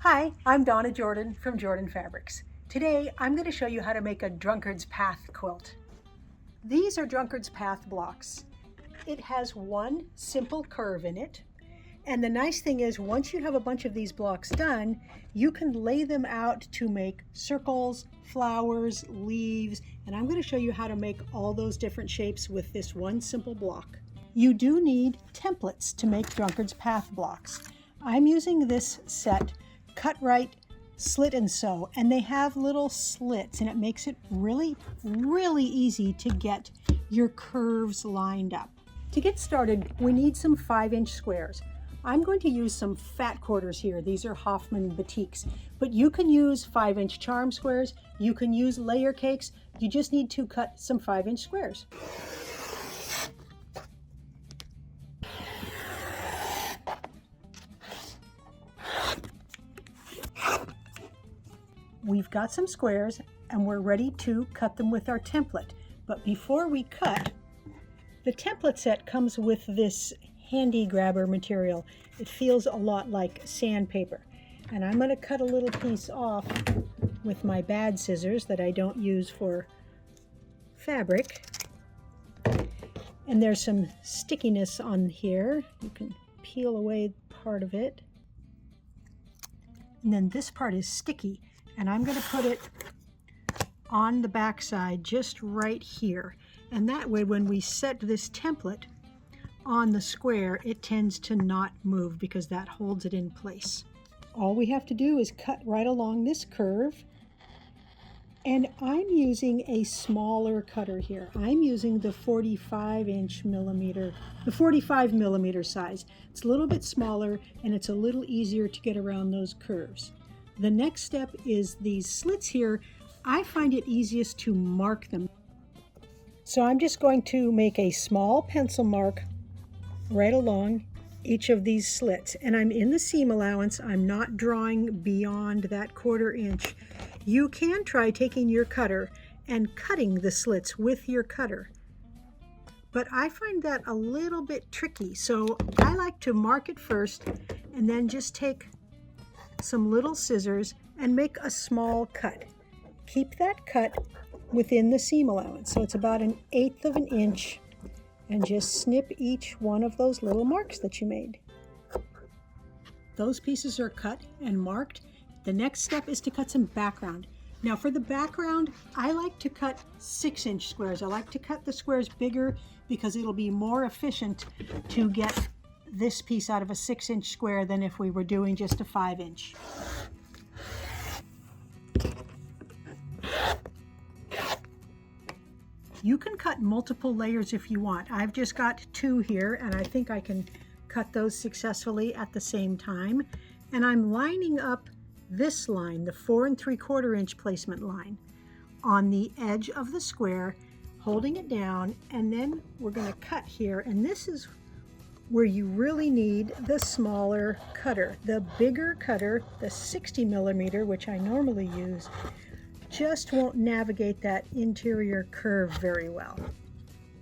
Hi, I'm Donna Jordan from Jordan Fabrics. Today I'm going to show you how to make a Drunkard's Path quilt. These are Drunkard's Path blocks. It has one simple curve in it, and the nice thing is once you have a bunch of these blocks done, you can lay them out to make circles, flowers, leaves, and I'm going to show you how to make all those different shapes with this one simple block. You do need templates to make Drunkard's Path blocks. I'm using this set Cut Right, Slit and Sew, and they have little slits, and it makes it really easy to get your curves lined up. To get started, we need some 5-inch squares. I'm going to use some fat quarters here. These are Hoffman Batiks, but you can use 5-inch charm squares. You can use layer cakes. You just need to cut some 5-inch squares. We've got some squares and we're ready to cut them with our template. But before we cut, the template set comes with this handy grabber material. It feels a lot like sandpaper. And I'm going to cut a little piece off with my bad scissors that I don't use for fabric. And there's some stickiness on here. You can peel away part of it. And then this part is sticky. And I'm going to put it on the back side just right here. And that way when we set this template on the square, it tends to not move because that holds it in place. All we have to do is cut right along this curve. And I'm using a smaller cutter here. I'm using the 45 millimeter size. It's a little bit smaller and it's a little easier to get around those curves. The next step is these slits here. I find it easiest to mark them. So I'm just going to make a small pencil mark right along each of these slits. And I'm in the seam allowance. I'm not drawing beyond that 1/4 inch. You can try taking your cutter and cutting the slits with your cutter. But I find that a little bit tricky. So I like to mark it first and then just take some little scissors and make a small cut. Keep that cut within the seam allowance, so it's about 1/8 of an inch, and just snip each one of those little marks that you made. Those pieces are cut and marked. The next step is to cut some background. Now for the background, I like to cut 6-inch squares. I like to cut the squares bigger because it'll be more efficient to get this piece out of a 6-inch square than if we were doing just a 5-inch. You can cut multiple layers if you want. I've just got 2 here and I think I can cut those successfully at the same time. And I'm lining up this line, the 4 3/4 inch placement line, on the edge of the square, holding it down, and then we're going to cut here, and this is where you really need the smaller cutter. The bigger cutter, the 60 millimeter, which I normally use, just won't navigate that interior curve very well.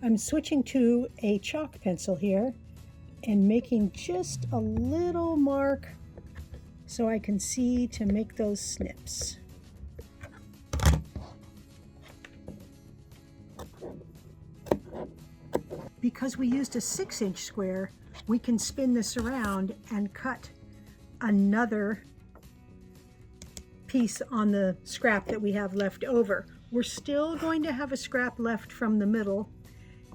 I'm switching to a chalk pencil here and making just a little mark so I can see to make those snips. Because we used a 6-inch square, we can spin this around and cut another piece on the scrap that we have left over. We're still going to have a scrap left from the middle,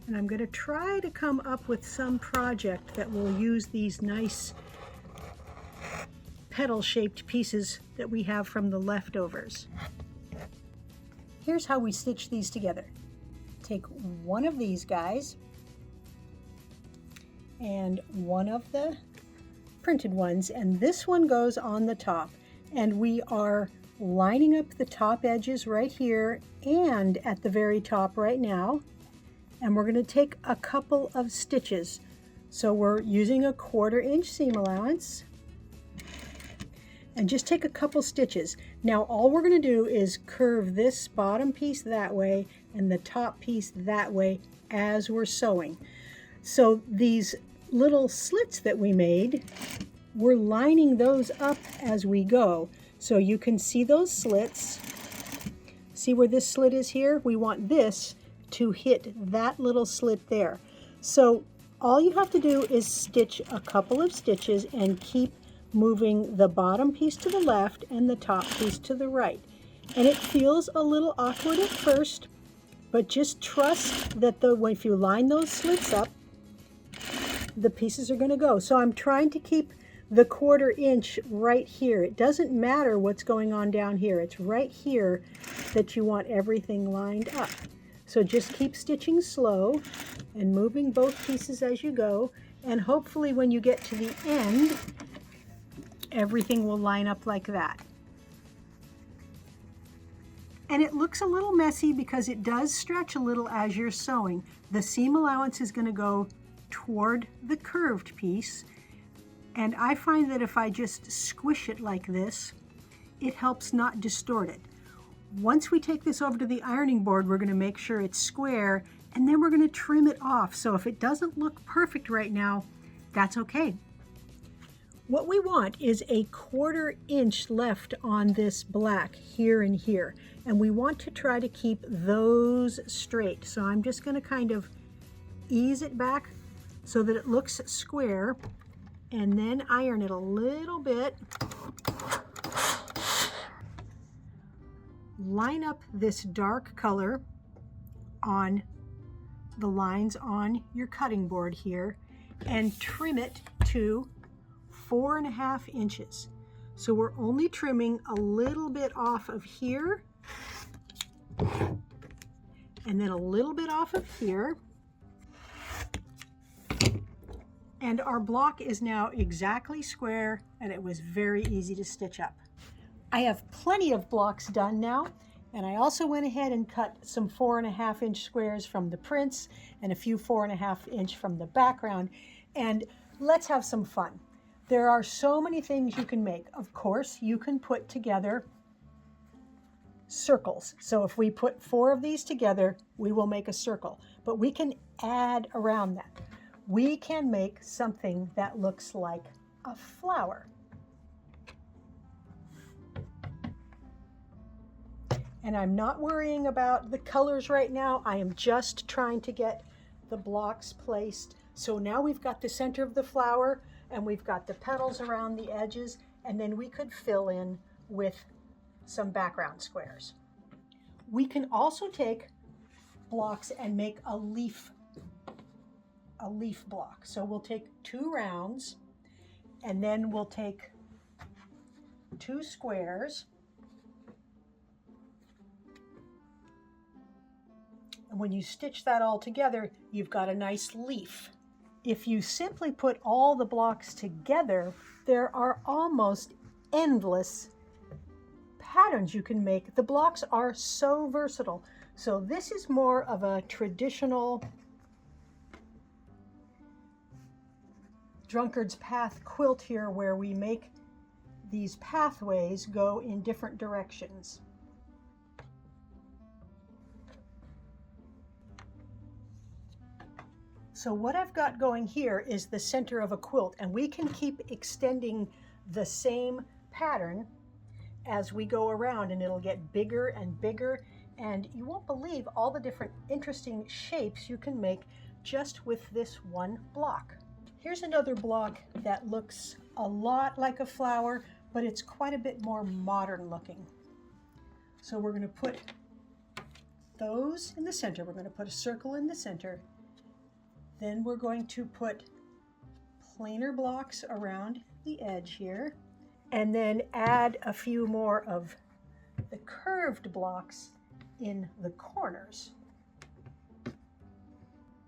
and I'm going to try to come up with some project that will use these nice petal-shaped pieces that we have from the leftovers. Here's how we stitch these together. Take one of these guys and one of the printed ones, and this one goes on the top, and we are lining up the top edges right here and at the very top right now, and we're going to take a couple of stitches. So we're using a 1/4 inch seam allowance and just take a couple stitches. Now all we're going to do is curve this bottom piece that way and the top piece that way as we're sewing. So these little slits that we made we're lining those up as we go. So you can see those slits. See where this slit is here? We want this to hit that little slit there. So all you have to do is stitch a couple of stitches and keep moving the bottom piece to the left and the top piece to the right. And it feels a little awkward at first, but just trust that if you line those slits up, the pieces are going to go. So I'm trying to keep the 1/4 inch right here. It doesn't matter what's going on down here. It's right here that you want everything lined up. So just keep stitching slow and moving both pieces as you go. And hopefully when you get to the end, everything will line up like that. And it looks a little messy because it does stretch a little as you're sewing. The seam allowance is going to go toward the curved piece. And I find that if I just squish it like this, it helps not distort it. Once we take this over to the ironing board, we're going to make sure it's square, and then we're going to trim it off. So if it doesn't look perfect right now, that's okay. What we want is a 1/4 inch left on this black here and here. And we want to try to keep those straight. So I'm just going to kind of ease it back so that it looks square, and then iron it a little bit. Line up this dark color on the lines on your cutting board here and trim it to 4.5 inches. So we're only trimming a little bit off of here and then a little bit off of here. And our block is now exactly square, and it was very easy to stitch up. I have plenty of blocks done now, and I also went ahead and cut some 4.5 inch squares from the prints and a few 4.5 inch from the background. And let's have some fun. There are so many things you can make. Of course, you can put together circles. So if we put 4 of these together, we will make a circle, but we can add around that. We can make something that looks like a flower. And I'm not worrying about the colors right now. I am just trying to get the blocks placed. So now we've got the center of the flower and we've got the petals around the edges, and then we could fill in with some background squares. We can also take blocks and make a leaf block. So we'll take 2 rounds, and then we'll take 2 squares. And when you stitch that all together, you've got a nice leaf. If you simply put all the blocks together, there are almost endless patterns you can make. The blocks are so versatile. So this is more of a traditional Drunkard's path quilt here, where we make these pathways go in different directions. So what I've got going here is the center of a quilt, and we can keep extending the same pattern as we go around, and it'll get bigger and bigger, and you won't believe all the different interesting shapes you can make just with this one block. Here's another block that looks a lot like a flower, but it's quite a bit more modern looking. So we're going to put those in the center. We're going to put a circle in the center. Then we're going to put plainer blocks around the edge here, and then add a few more of the curved blocks in the corners.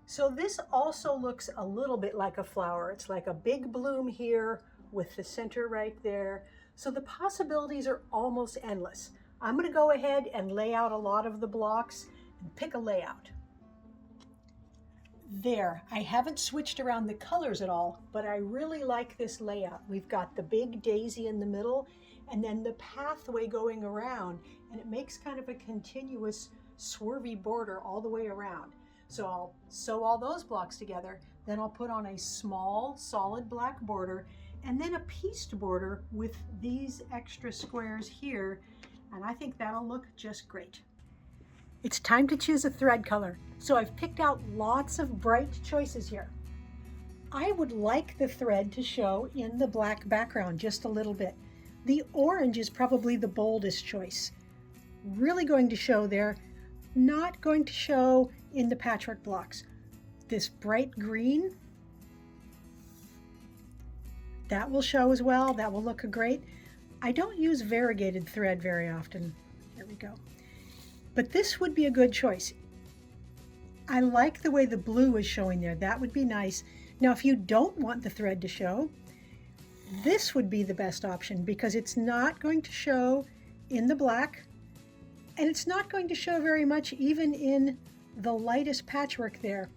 So this also looks a little bit like a flower. It's like a big bloom here with the center right there. So the possibilities are almost endless. I'm going to go ahead and lay out a lot of the blocks and pick a layout. There, I haven't switched around the colors at all, but I really like this layout. We've got the big daisy in the middle, and then the pathway going around, and it makes kind of a continuous swervy border all the way around. So I'll sew all those blocks together, then I'll put on a small solid black border, and then a pieced border with these extra squares here, and I think that'll look just great. It's time to choose a thread color, so I've picked out lots of bright choices here. I would like the thread to show in the black background just a little bit. The orange is probably the boldest choice. Really going to show there, not going to show in the patchwork blocks. This bright green, that will show as well. That will look great. I don't use variegated thread very often. There we go. But this would be a good choice. I like the way the blue is showing there. That would be nice. Now, if you don't want the thread to show, this would be the best option because it's not going to show in the black, and it's not going to show very much even in the lightest patchwork there.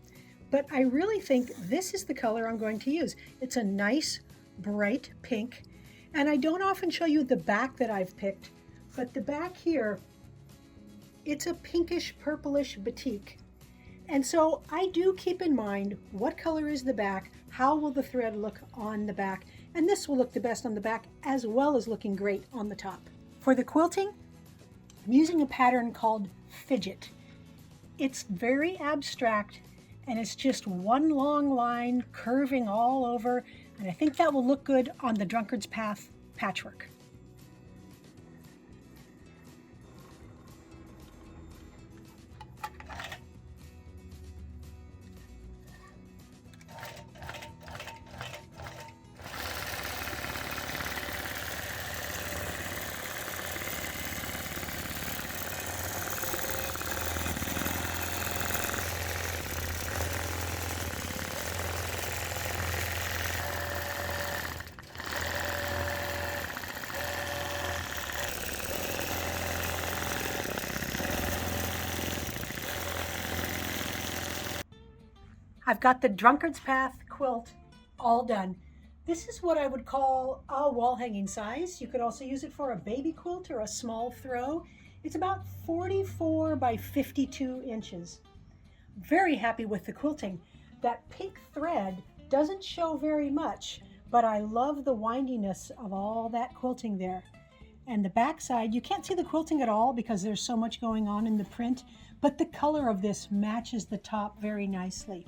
But I really think this is the color I'm going to use. It's a nice, bright pink, and I don't often show you the back that I've picked, but the back here, it's a pinkish, purplish batik. And so I do keep in mind what color is the back, how will the thread look on the back, and this will look the best on the back as well as looking great on the top. For the quilting, I'm using a pattern called Fidget. It's very abstract and it's just one long line curving all over, and I think that will look good on the Drunkard's Path patchwork. I've got the Drunkard's Path quilt all done. This is what I would call a wall hanging size. You could also use it for a baby quilt or a small throw. It's about 44 by 52 inches. Very happy with the quilting. That pink thread doesn't show very much, but I love the windiness of all that quilting there. And the back side, you can't see the quilting at all because there's so much going on in the print, but the color of this matches the top very nicely.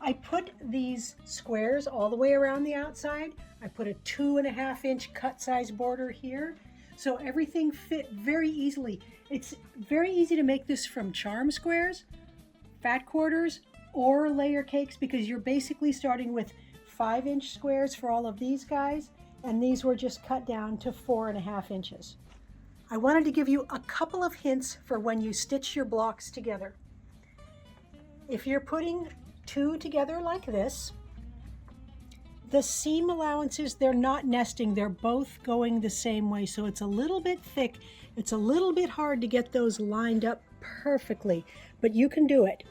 I put these squares all the way around the outside. I put a 2.5 inch cut size border here, so everything fit very easily. It's very easy to make this from charm squares, fat quarters, or layer cakes because you're basically starting with 5-inch squares for all of these guys, and these were just cut down to 4.5 inches. I wanted to give you a couple of hints for when you stitch your blocks together. If you're putting two together like this, the seam allowances, they're not nesting, they're both going the same way, so it's a little bit thick. It's a little bit hard to get those lined up perfectly, but you can do it.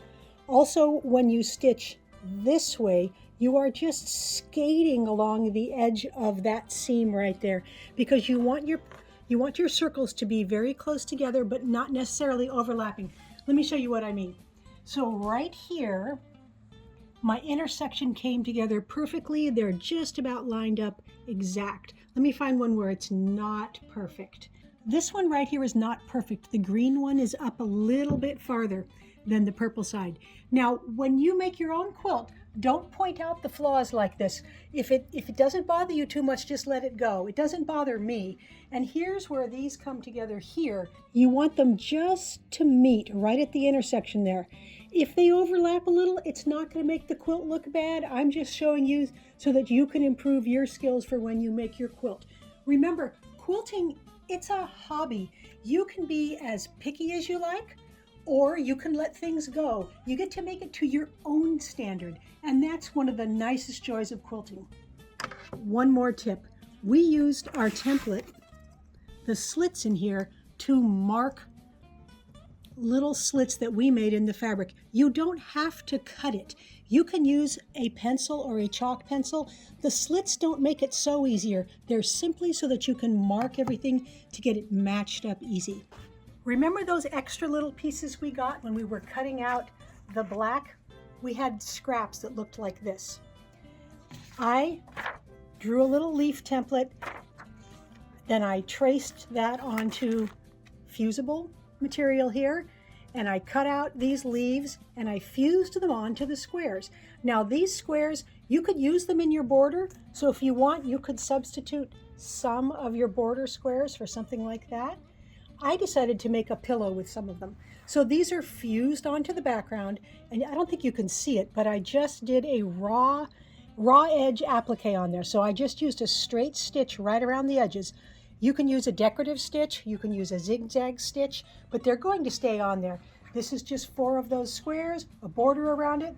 Also, when you stitch this way, you are just skating along the edge of that seam right there because you want your circles to be very close together but not necessarily overlapping. Let me show you what I mean. So right here, my intersection came together perfectly. They're just about lined up exact. Let me find one where it's not perfect. This one right here is not perfect. The green one is up a little bit farther than the purple side. Now, when you make your own quilt, don't point out the flaws like this. If it doesn't bother you too much, just let it go. It doesn't bother me. And here's where these come together here. You want them just to meet right at the intersection there. If they overlap a little, it's not going to make the quilt look bad. I'm just showing you so that you can improve your skills for when you make your quilt. Remember, quilting, it's a hobby. You can be as picky as you like, or you can let things go. You get to make it to your own standard, and that's one of the nicest joys of quilting. One more tip. We used our template, the slits in here, to mark little slits that we made in the fabric. You don't have to cut it. You can use a pencil or a chalk pencil. The slits don't make it so easier. They're simply so that you can mark everything to get it matched up easy. Remember those extra little pieces we got when we were cutting out the black? We had scraps that looked like this. I drew a little leaf template, then I traced that onto fusible material here, and I cut out these leaves and I fused them onto the squares. Now these squares, you could use them in your border, so if you want, you could substitute some of your border squares for something like that. I decided to make a pillow with some of them. So these are fused onto the background, and I don't think you can see it, but I just did a raw edge applique on there. So I just used a straight stitch right around the edges. You can use a decorative stitch, you can use a zigzag stitch, but they're going to stay on there. This is just 4 of those squares, a border around it,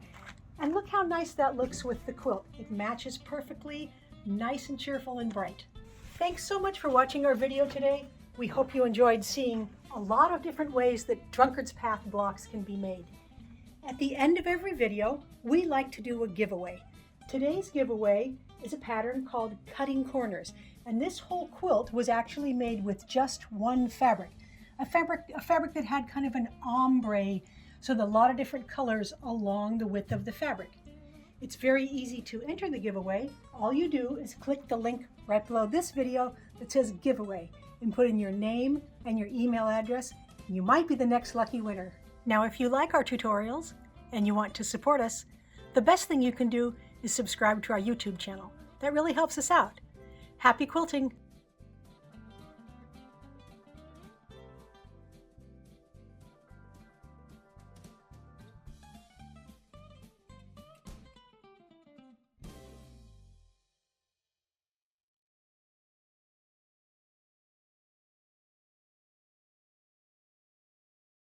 and look how nice that looks with the quilt. It matches perfectly, nice and cheerful and bright. Thanks so much for watching our video today. We hope you enjoyed seeing a lot of different ways that Drunkard's Path blocks can be made. At the end of every video, we like to do a giveaway. Today's giveaway is a pattern called Cutting Corners, and this whole quilt was actually made with just one fabric. A fabric that had kind of an ombre, so a lot of different colors along the width of the fabric. It's very easy to enter the giveaway. All you do is click the link right below this video that says giveaway and put in your name and your email address, and you might be the next lucky winner. Now, if you like our tutorials and you want to support us, the best thing you can do is subscribe to our YouTube channel. That really helps us out. Happy quilting!